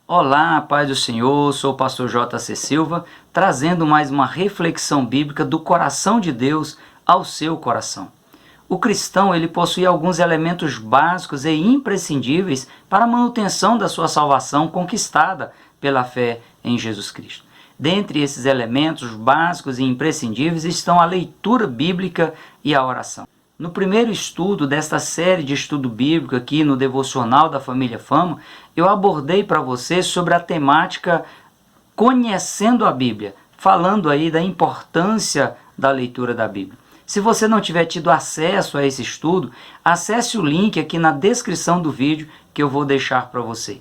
Olá, paz do Senhor, sou o pastor J.C. Silva, trazendo mais uma reflexão bíblica do coração de Deus ao seu coração. O cristão ele possui alguns elementos básicos e imprescindíveis para a manutenção da sua salvação conquistada pela fé em Jesus Cristo. Dentre esses elementos básicos e imprescindíveis estão a leitura bíblica e a oração. No primeiro estudo desta série de estudo bíblico aqui no Devocional da Família Fama, eu abordei para você sobre a temática Conhecendo a Bíblia, falando aí da importância da leitura da Bíblia. Se você não tiver tido acesso a esse estudo, acesse o link aqui na descrição do vídeo que eu vou deixar para você.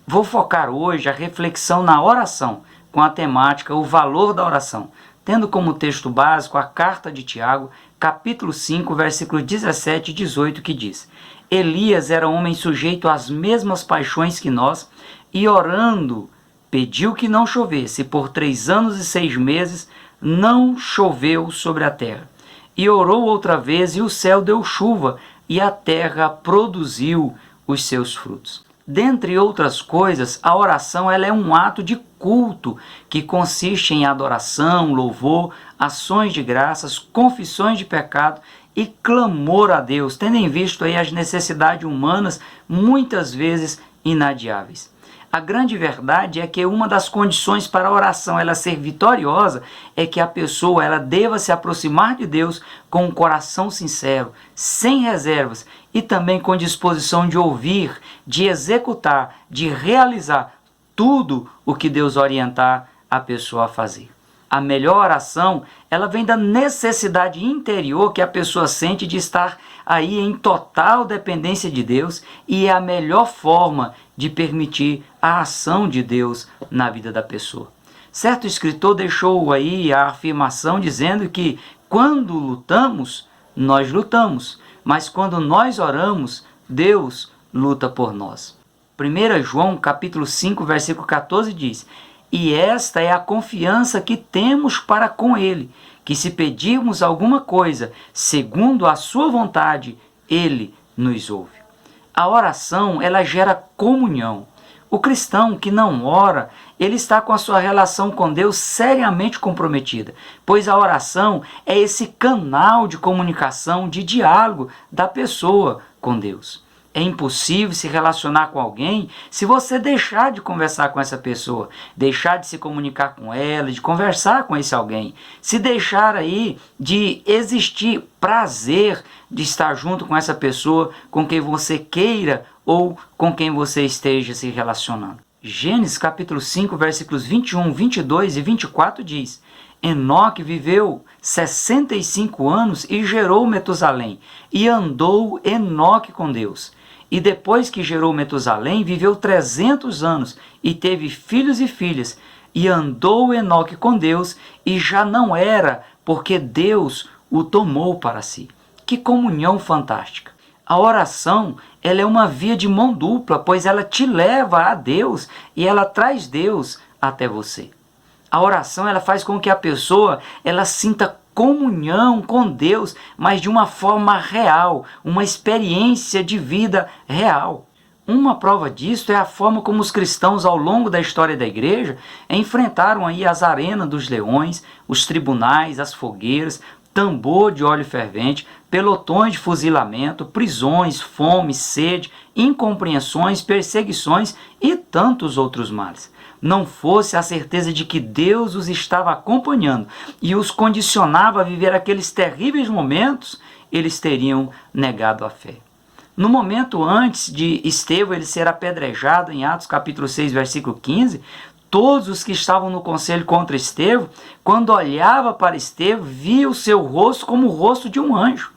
Vou focar hoje a reflexão na oração, com a temática O Valor da Oração, tendo como texto básico a carta de Tiago, capítulo 5, versículos 17 e 18, que diz: Elias era homem sujeito às mesmas paixões que nós, e orando, pediu que não chovesse. Por 3 anos e 6 meses não choveu sobre a terra. E orou outra vez, e o céu deu chuva, e a terra produziu os seus frutos. Dentre outras coisas, a oração ela é um ato de culto que consiste em adoração, louvor, ações de graças, confissões de pecado e clamor a Deus, tendo em vista aí as necessidades humanas muitas vezes inadiáveis. A grande verdade é que uma das condições para a oração ela ser vitoriosa é que a pessoa ela deva se aproximar de Deus com um coração sincero, sem reservas e também com disposição de ouvir, de executar, de realizar tudo o que Deus orientar a pessoa a fazer. A melhor oração, ela vem da necessidade interior que a pessoa sente de estar aí em total dependência de Deus, e é a melhor forma de permitir a ação de Deus na vida da pessoa. Certo escritor deixou aí a afirmação dizendo que quando lutamos, nós lutamos, mas quando nós oramos, Deus luta por nós. 1 João capítulo 5, versículo 14 diz: E esta é a confiança que temos para com Ele, que se pedirmos alguma coisa, segundo a sua vontade, Ele nos ouve. A oração, ela gera comunhão. O cristão que não ora, ele está com a sua relação com Deus seriamente comprometida, pois a oração é esse canal de comunicação, de diálogo da pessoa com Deus. É impossível se relacionar com alguém se você deixar de conversar com essa pessoa, deixar de se comunicar com ela, de conversar com esse alguém, se deixar aí de existir prazer de estar junto com essa pessoa com quem você queira ou com quem você esteja se relacionando. Gênesis capítulo 5, versículos 21, 22 e 24 diz: Enoque viveu 65 anos e gerou Metusalém, e andou Enoque com Deus. E depois que gerou Metusalém, viveu 300 anos, e teve filhos e filhas. E andou Enoque com Deus, e já não era, porque Deus o tomou para si. Que comunhão fantástica! A oração, ela é uma via de mão dupla, pois ela te leva a Deus e ela traz Deus até você. A oração, ela faz com que a pessoa ela sinta comunhão com Deus, mas de uma forma real, uma experiência de vida real. Uma prova disso é a forma como os cristãos ao longo da história da igreja enfrentaram aí as arenas dos leões, os tribunais, as fogueiras, tambor de óleo fervente, pelotões de fuzilamento, prisões, fome, sede, incompreensões, perseguições e tantos outros males. Não fosse a certeza de que Deus os estava acompanhando e os condicionava a viver aqueles terríveis momentos, eles teriam negado a fé. No momento antes de Estevão ele ser apedrejado, em Atos capítulo 6, versículo 15, todos os que estavam no conselho contra Estevão, quando olhava para Estevão, via o seu rosto como o rosto de um anjo.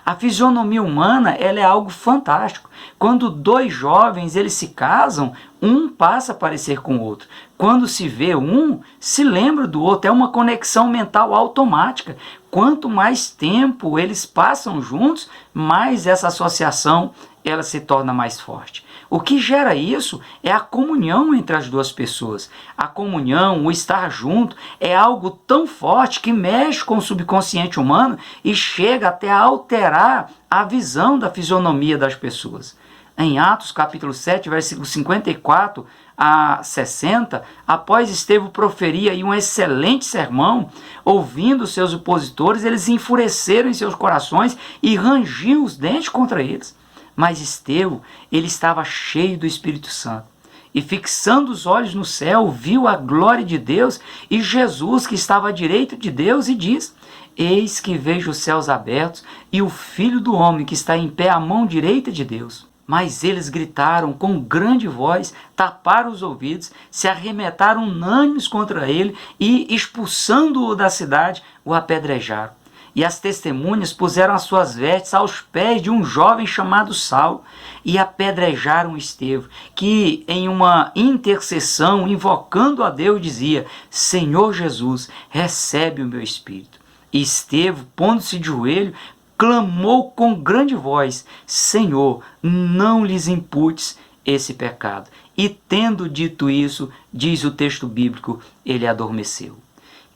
A fisionomia humana ela é algo fantástico. Quando 2 jovens eles se casam, um passa a parecer com o outro. Quando se vê um, se lembra do outro. É uma conexão mental automática. Quanto mais tempo eles passam juntos, mais essa associação ela se torna mais forte. O que gera isso é a comunhão entre as duas pessoas. A comunhão, o estar junto, é algo tão forte que mexe com o subconsciente humano e chega até a alterar a visão da fisionomia das pessoas. Em Atos capítulo 7, versículo 54, a 60, após Estevão proferir aí um excelente sermão, ouvindo seus opositores, eles enfureceram em seus corações e rangiam os dentes contra eles. Mas Estevão, ele estava cheio do Espírito Santo. E fixando os olhos no céu, viu a glória de Deus e Jesus que estava à direita de Deus e diz: eis que vejo os céus abertos e o Filho do Homem que está em pé à mão direita de Deus. Mas eles gritaram com grande voz, taparam os ouvidos, se arremetaram unânimes contra ele e, expulsando-o da cidade, o apedrejaram. E as testemunhas puseram as suas vestes aos pés de um jovem chamado Saulo e apedrejaram Estevão, que em uma intercessão, invocando a Deus, dizia: Senhor Jesus, recebe o meu espírito. E Estevão, pondo-se de joelho, clamou com grande voz: Senhor, não lhes imputes esse pecado. E tendo dito isso, diz o texto bíblico, ele adormeceu.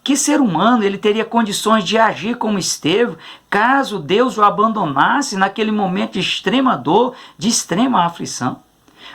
Que ser humano ele teria condições de agir como Estevão, caso Deus o abandonasse naquele momento de extrema dor, de extrema aflição?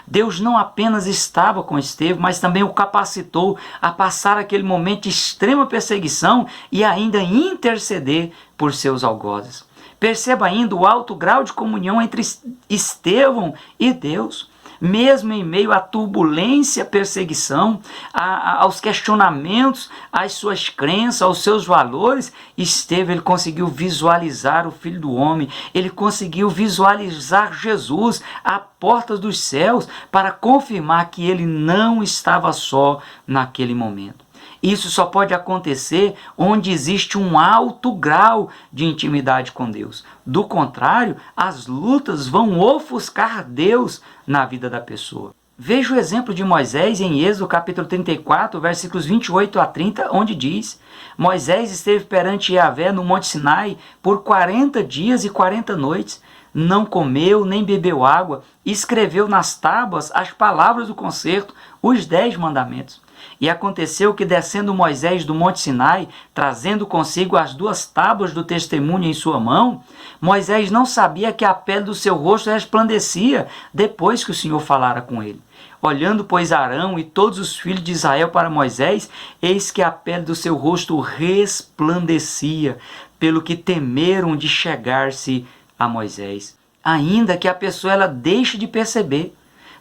Deus não apenas estava com Estevão, mas também o capacitou a passar aquele momento de extrema perseguição e ainda interceder por seus algozes. Perceba ainda o alto grau de comunhão entre Estevão e Deus. Mesmo em meio à turbulência, perseguição, aos questionamentos, às suas crenças, aos seus valores, Estevão ele conseguiu visualizar o Filho do Homem, ele conseguiu visualizar Jesus à porta dos céus para confirmar que ele não estava só naquele momento. Isso só pode acontecer onde existe um alto grau de intimidade com Deus. Do contrário, as lutas vão ofuscar Deus na vida da pessoa. Veja o exemplo de Moisés em Êxodo capítulo 34, versículos 28 a 30, onde diz: Moisés esteve perante Yahvé no Monte Sinai por 40 dias e 40 noites. Não comeu nem bebeu água, e escreveu nas tábuas as palavras do concerto, os 10 mandamentos. E aconteceu que, descendo Moisés do Monte Sinai, trazendo consigo as 2 tábuas do testemunho em sua mão, Moisés não sabia que a pele do seu rosto resplandecia depois que o Senhor falara com ele. Olhando, pois, Arão e todos os filhos de Israel para Moisés, eis que a pele do seu rosto resplandecia, pelo que temeram de chegar-se a Moisés. Ainda que a pessoa ela deixe de perceber,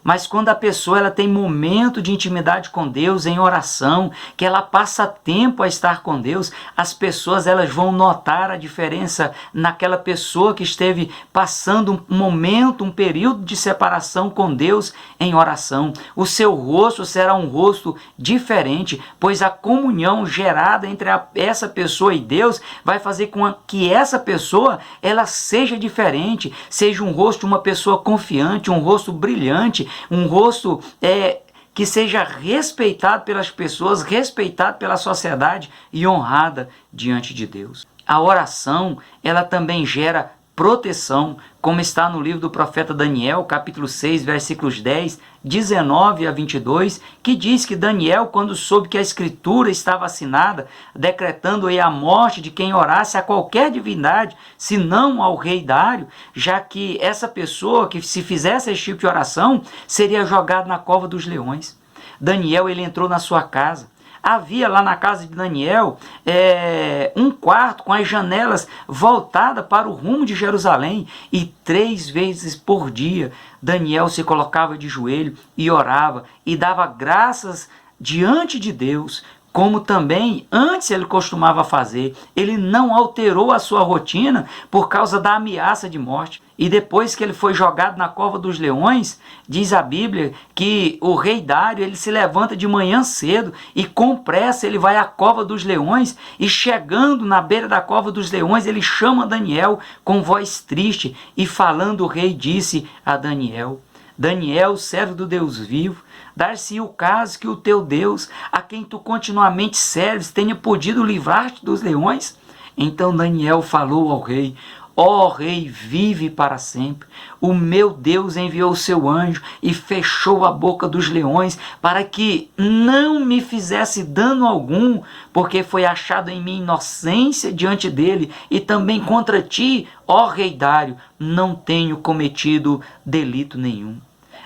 mas quando a pessoa ela tem momento de intimidade com Deus, em oração, que ela passa tempo a estar com Deus, as pessoas elas vão notar a diferença naquela pessoa que esteve passando um momento, um período de separação com Deus em oração. O seu rosto será um rosto diferente, pois a comunhão gerada entre essa pessoa e Deus vai fazer com que essa pessoa ela seja diferente, seja um rosto de uma pessoa confiante, um rosto brilhante, um rosto que seja respeitado pelas pessoas, respeitado pela sociedade e honrada diante de Deus. A oração, ela também gera proteção, como está no livro do profeta Daniel, capítulo 6, versículos 10, 19 a 22, que diz que Daniel, quando soube que a escritura estava assinada, decretando aí a morte de quem orasse a qualquer divindade, senão ao rei Dário, já que essa pessoa que se fizesse esse tipo de oração, seria jogado na cova dos leões. Daniel, ele entrou na sua casa. Havia lá na casa de Daniel um quarto com as janelas voltadas para o rumo de Jerusalém, e 3 vezes por dia Daniel se colocava de joelho e orava e dava graças diante de Deus, como também antes ele costumava fazer. Ele não alterou a sua rotina por causa da ameaça de morte. E depois que ele foi jogado na cova dos leões, diz a Bíblia que o rei Dário ele se levanta de manhã cedo e com pressa ele vai à cova dos leões, e chegando na beira da cova dos leões ele chama Daniel com voz triste, e falando o rei disse a Daniel: Daniel, servo do Deus vivo, dar-se o caso que o teu Deus, a quem tu continuamente serves, tenha podido livrar-te dos leões? Então Daniel falou ao rei: ó rei, vive para sempre. O meu Deus enviou o seu anjo e fechou a boca dos leões para que não me fizesse dano algum, porque foi achado em mim inocência diante dele, e também contra ti, ó rei Dário, não tenho cometido delito nenhum.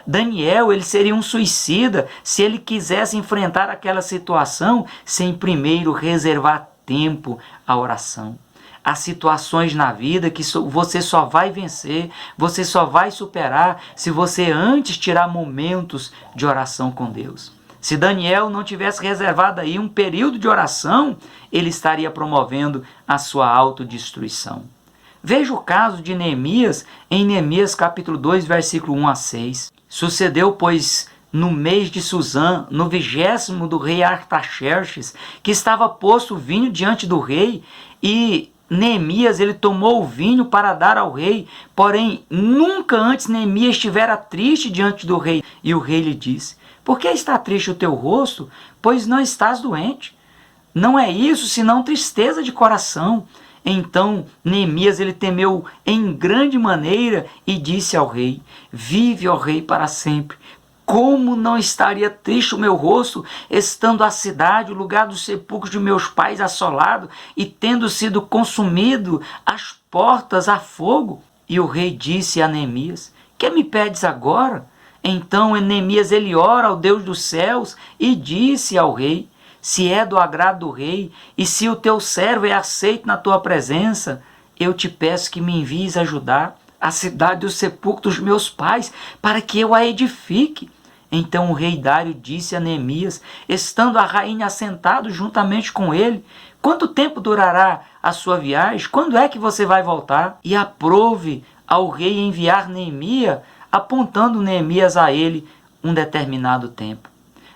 Daniel, ele seria um suicida se ele quisesse enfrentar aquela situação sem primeiro reservar tempo à oração. Há situações na vida que você só vai vencer, você só vai superar se você antes tirar momentos de oração com Deus. Se Daniel não tivesse reservado aí um período de oração, ele estaria promovendo a sua autodestruição. Veja o caso de Neemias em Neemias capítulo 2, versículo 1 a 6. Sucedeu, pois, no mês de Susã, no 20º do rei Artaxerxes, que estava posto vinho diante do rei, e Neemias, ele tomou o vinho para dar ao rei, porém nunca antes Neemias estivera triste diante do rei. E o rei lhe disse: por que está triste o teu rosto? Pois não estás doente. Não é isso, senão tristeza de coração. Então Neemias, ele temeu em grande maneira e disse ao rei: vive, ó rei, para sempre. Como não estaria triste o meu rosto, estando a cidade, o lugar dos sepulcros de meus pais assolado, e tendo sido consumido as portas a fogo? E o rei disse a Neemias: que me pedes agora? Então Neemias, ele ora ao Deus dos céus e disse ao rei: se é do agrado do rei, e se o teu servo é aceito na tua presença, eu te peço que me envies ajudar a cidade dos sepulcros dos meus pais, para que eu a edifique. Então o rei Dário disse a Neemias, estando a rainha assentado juntamente com ele: quanto tempo durará a sua viagem? Quando é que você vai voltar? E aprove ao rei enviar Neemias, apontando Neemias a ele um determinado tempo.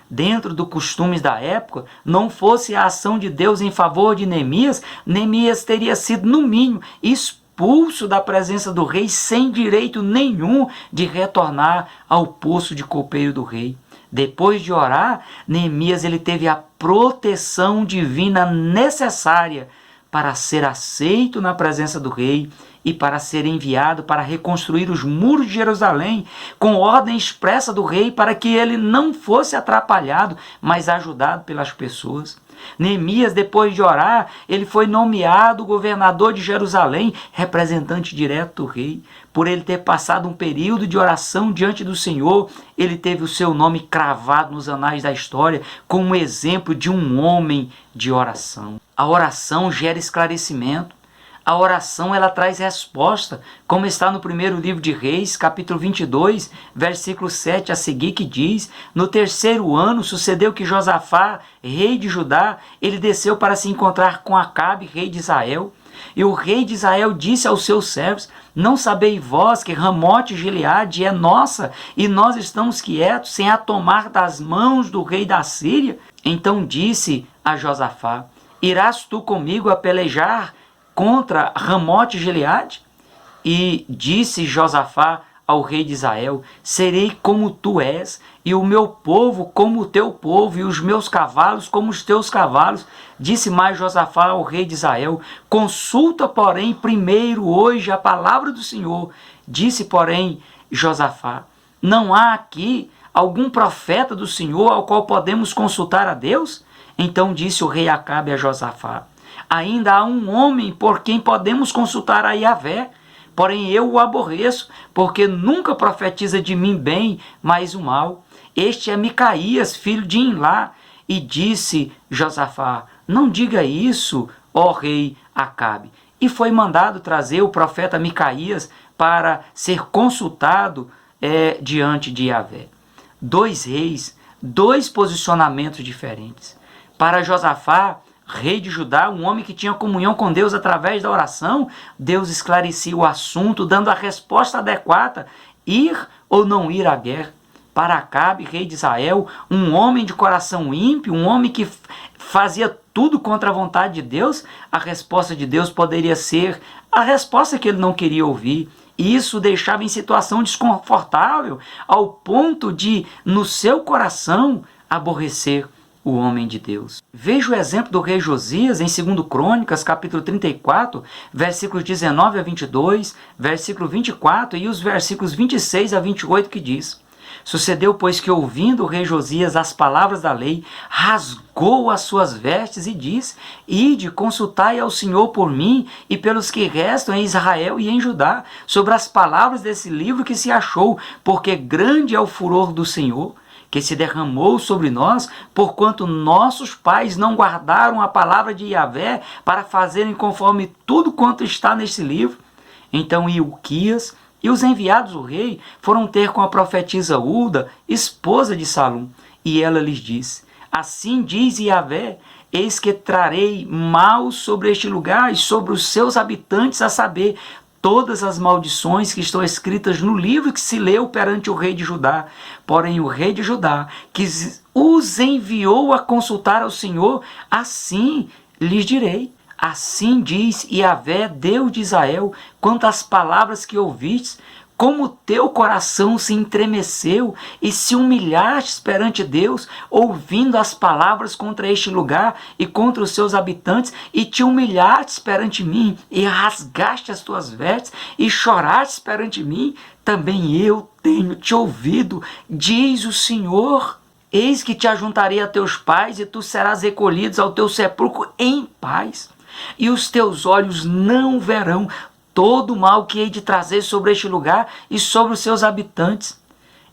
Dentro dos costumes da época, não fosse a ação de Deus em favor de Neemias, Neemias teria sido, no mínimo, expulso da presença do rei, sem direito nenhum de retornar ao posto de copeiro do rei. Depois de orar, Neemias, ele teve a proteção divina necessária para ser aceito na presença do rei e para ser enviado para reconstruir os muros de Jerusalém, com ordem expressa do rei para que ele não fosse atrapalhado, mas ajudado pelas pessoas. Neemias, depois de orar, ele foi nomeado governador de Jerusalém, representante direto do rei. Por ele ter passado um período de oração diante do Senhor, ele teve o seu nome cravado nos anais da história como um exemplo de um homem de oração. A oração gera esclarecimento. A oração, ela traz resposta, como está no primeiro livro de Reis, capítulo 22, versículo 7 a seguir, que diz: no 3º ano sucedeu que Josafá, rei de Judá, ele desceu para se encontrar com Acabe, rei de Israel. E o rei de Israel disse aos seus servos: não sabeis vós que Ramote Gileade é nossa, e nós estamos quietos, sem a tomar das mãos do rei da Síria? Então disse a Josafá: irás tu comigo a pelejar contra Ramote Gileade? E disse Josafá ao rei de Israel: serei como tu és, e o meu povo como o teu povo, e os meus cavalos como os teus cavalos. Disse mais Josafá ao rei de Israel: consulta, porém, primeiro hoje a palavra do Senhor. Disse, porém, Josafá: não há aqui algum profeta do Senhor ao qual podemos consultar a Deus? Então disse o rei Acabe a Josafá: ainda há um homem por quem podemos consultar a Yahvé, porém eu o aborreço, porque nunca profetiza de mim bem, mas o mal. Este é Micaías, filho de Imlá. E disse Josafá: não diga isso, ó rei Acabe. E foi mandado trazer o profeta Micaías para ser consultado diante de Yahvé. 2 reis, 2 posicionamentos diferentes. Para Josafá, rei de Judá, um homem que tinha comunhão com Deus através da oração, Deus esclarecia o assunto, dando a resposta adequada: ir ou não ir à guerra. Para Acabe, rei de Israel, um homem de coração ímpio, um homem que fazia tudo contra a vontade de Deus, a resposta de Deus poderia ser a resposta que ele não queria ouvir. E isso o deixava em situação desconfortável, ao ponto de, no seu coração, aborrecer o homem de Deus. Veja o exemplo do rei Josias em 2 Crônicas, capítulo 34, versículos 19 a 22, versículo 24 e os versículos 26 a 28, que diz: Sucedeu, pois, que ouvindo o rei Josias as palavras da lei, rasgou as suas vestes e disse: Ide, consultai ao Senhor por mim e pelos que restam em Israel e em Judá, sobre as palavras desse livro que se achou, porque grande é o furor do Senhor, que se derramou sobre nós, porquanto nossos pais não guardaram a palavra de Yahvé para fazerem conforme tudo quanto está neste livro. Então Ilquias e os enviados do rei foram ter com a profetisa Hulda, esposa de Salum, e ela lhes disse: Assim diz Yahvé, eis que trarei mal sobre este lugar e sobre os seus habitantes, a saber, todas as maldições que estão escritas no livro que se leu perante o rei de Judá. Porém o rei de Judá, que os enviou a consultar ao Senhor, assim lhes direi: Assim diz Yahvé, Deus de Israel, quanto às palavras que ouvistes, como teu coração se entremeceu e se humilhastes perante Deus, ouvindo as palavras contra este lugar e contra os seus habitantes, e te humilhastes perante mim, e rasgaste as tuas vestes, e chorastes perante mim, também eu tenho te ouvido, diz o Senhor. Eis que te ajuntarei a teus pais, e tu serás recolhido ao teu sepulcro em paz, e os teus olhos não verão todo o mal que hei de trazer sobre este lugar e sobre os seus habitantes.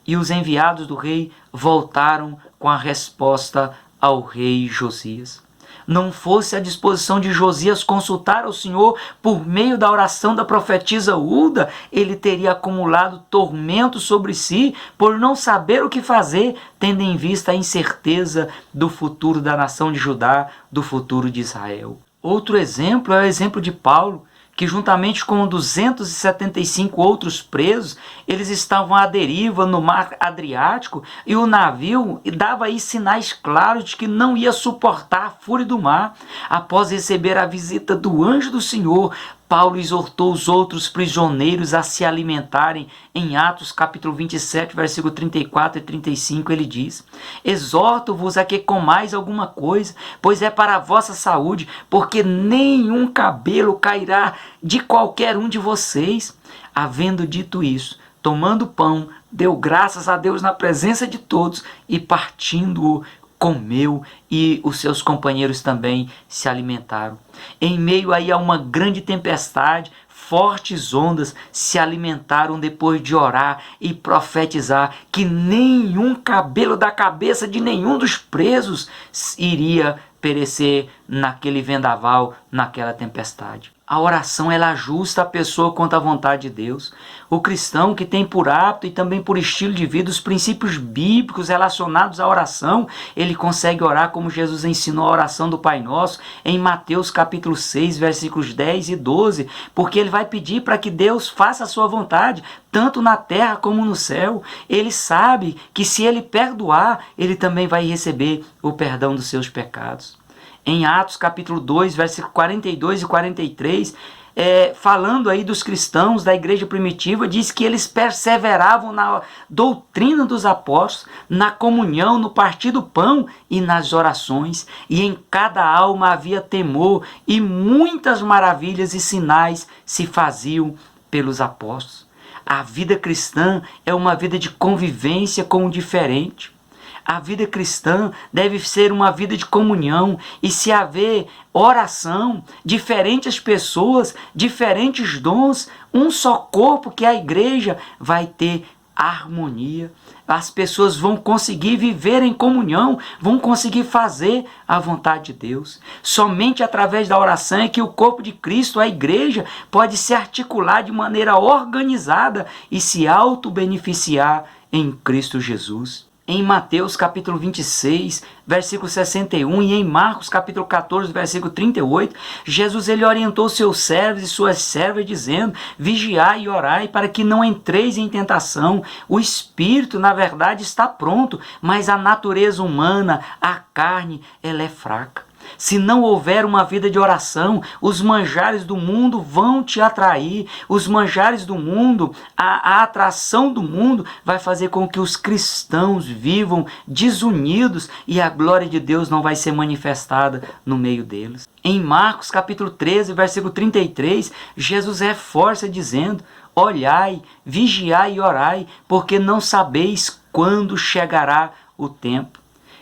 E os enviados do rei voltaram com a resposta ao rei Josias. Não fosse a disposição de Josias consultar ao Senhor por meio da oração da profetisa Hulda, ele teria acumulado tormento sobre si por não saber o que fazer, tendo em vista a incerteza do futuro da nação de Judá, do futuro de Israel. Outro exemplo é o exemplo de Paulo, que juntamente com 275 outros presos, eles estavam à deriva no mar Adriático, e o navio dava aí sinais claros de que não ia suportar a fúria do mar. Após receber a visita do anjo do Senhor, Paulo exortou os outros prisioneiros a se alimentarem. Em Atos capítulo 27, versículo 34 e 35, ele diz: Exorto-vos a que comais alguma coisa, pois é para a vossa saúde, porque nenhum cabelo cairá de qualquer um de vocês. Havendo dito isso, tomando pão, deu graças a Deus na presença de todos, e partindo-o, comeu, e os seus companheiros também se alimentaram. Em meio aí a uma grande tempestade, fortes ondas, se alimentaram depois de orar e profetizar que nenhum cabelo da cabeça de nenhum dos presos iria perecer naquele vendaval, naquela tempestade. A oração, ela ajusta a pessoa quanto à vontade de Deus. O cristão que tem por hábito e também por estilo de vida os princípios bíblicos relacionados à oração, ele consegue orar como Jesus ensinou a oração do Pai Nosso em Mateus capítulo 6, versículos 10 e 12, porque ele vai pedir para que Deus faça a sua vontade, tanto na terra como no céu. Ele sabe que se ele perdoar, ele também vai receber o perdão dos seus pecados. Em Atos capítulo 2, versículos 42 e 43, falando aí dos cristãos da igreja primitiva, diz que eles perseveravam na doutrina dos apóstolos, na comunhão, no partir do pão e nas orações, e em cada alma havia temor, e muitas maravilhas e sinais se faziam pelos apóstolos. A vida cristã é uma vida de convivência com o diferente. A vida cristã deve ser uma vida de comunhão, e se haver oração, diferentes pessoas, diferentes dons, um só corpo que é a igreja, vai ter harmonia. As pessoas vão conseguir viver em comunhão, vão conseguir fazer a vontade de Deus. Somente através da oração é que o corpo de Cristo, a igreja, pode se articular de maneira organizada e se auto-beneficiar em Cristo Jesus. Em Mateus capítulo 26, versículo 61, e em Marcos capítulo 14, versículo 38, Jesus ele orientou seus servos e suas servas dizendo: vigiai e orai para que não entreis em tentação. O espírito, na verdade, está pronto, mas a natureza humana, a carne, ela é fraca. Se não houver uma vida de oração, os manjares do mundo vão te atrair. Os manjares do mundo, a atração do mundo vai fazer com que os cristãos vivam desunidos e a glória de Deus não vai ser manifestada no meio deles. Em Marcos capítulo 13, versículo 33, Jesus reforça dizendo: olhai, vigiai e orai, porque não sabeis quando chegará o tempo.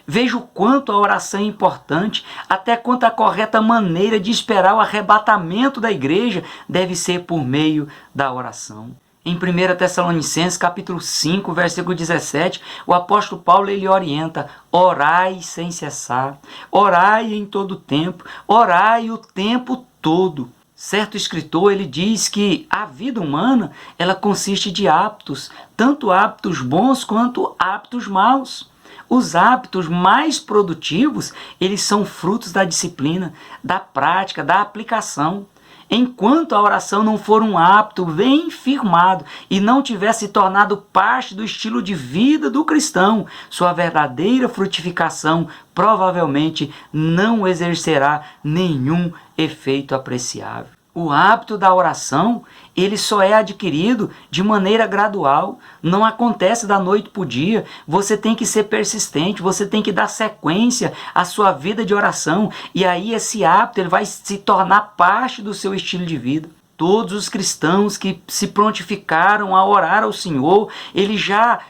Veja o quanto a oração é importante, até quanto a correta maneira de esperar o arrebatamento da igreja deve ser por meio da oração. Em 1 Tessalonicenses, capítulo 5, versículo 17, o apóstolo Paulo ele orienta: orai sem cessar, orai em todo tempo, orai o tempo todo. Certo escritor ele diz que a vida humana ela consiste de hábitos, tanto hábitos bons quanto hábitos maus. Os hábitos mais produtivos, eles são frutos da disciplina, da prática, da aplicação. Enquanto a oração não for um hábito bem firmado e não tiver se tornado parte do estilo de vida do cristão, sua verdadeira frutificação provavelmente não exercerá nenhum efeito apreciável. O hábito da oração, ele só é adquirido de maneira gradual, não acontece da noite para o dia. Você tem que ser persistente, você tem que dar sequência à sua vida de oração, e aí esse hábito ele vai se tornar parte do seu estilo de vida. Todos os cristãos que se prontificaram a orar ao Senhor, eles já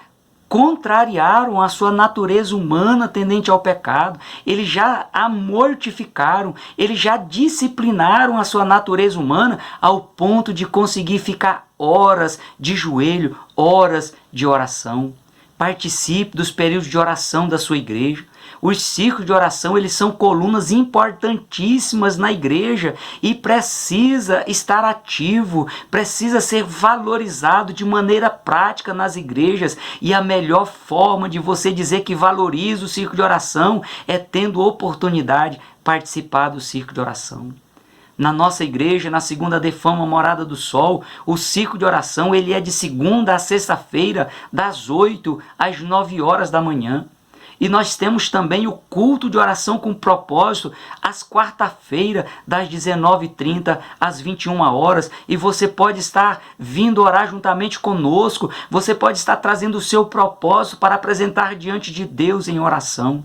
contrariaram a sua natureza humana tendente ao pecado, eles já a mortificaram, eles já disciplinaram a sua natureza humana ao ponto de conseguir ficar horas de joelho, horas de oração. Participe dos períodos de oração da sua igreja. Os círculos de oração, eles são colunas importantíssimas na igreja e precisa estar ativo, precisa ser valorizado de maneira prática nas igrejas. E a melhor forma de você dizer que valoriza o círculo de oração é tendo oportunidade de participar do círculo de oração. Na nossa igreja, na segunda Defama Morada do Sol, o círculo de oração ele é de segunda a sexta-feira, das 8 às 9 horas da manhã. E nós temos também o culto de oração com propósito às quarta-feiras, das 19h30 às 21 horas. E você pode estar vindo orar juntamente conosco, você pode estar trazendo o seu propósito para apresentar diante de Deus em oração.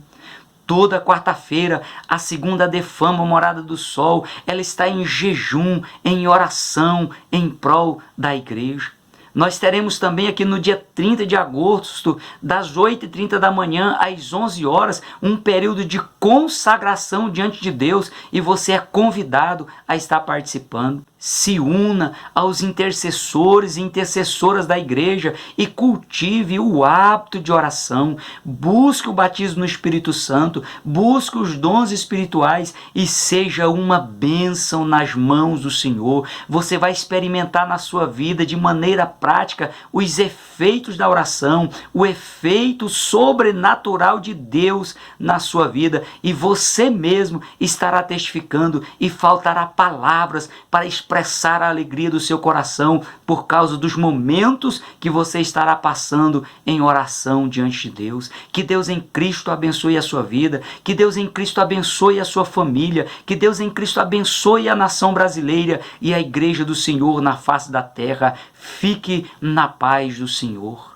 Toda quarta-feira, a segunda Defama Morada do Sol, ela está em jejum, em oração, em prol da igreja. Nós teremos também aqui no dia 30 de agosto, das 8h30 da manhã às 11 horas, um período de consagração diante de Deus, e você é convidado a estar participando. Se una aos intercessores e intercessoras da igreja e cultive o hábito de oração. Busque o batismo no Espírito Santo, busque os dons espirituais e seja uma bênção nas mãos do Senhor. Você vai experimentar na sua vida de maneira prática os efeitos da oração, o efeito sobrenatural de Deus na sua vida, e você mesmo estará testificando e faltará palavras para expressar a alegria do seu coração por causa dos momentos que você estará passando em oração diante de Deus. Que Deus em Cristo abençoe a sua vida, que Deus em Cristo abençoe a sua família, que Deus em Cristo abençoe a nação brasileira e a igreja do Senhor na face da terra. Fique na paz do Senhor.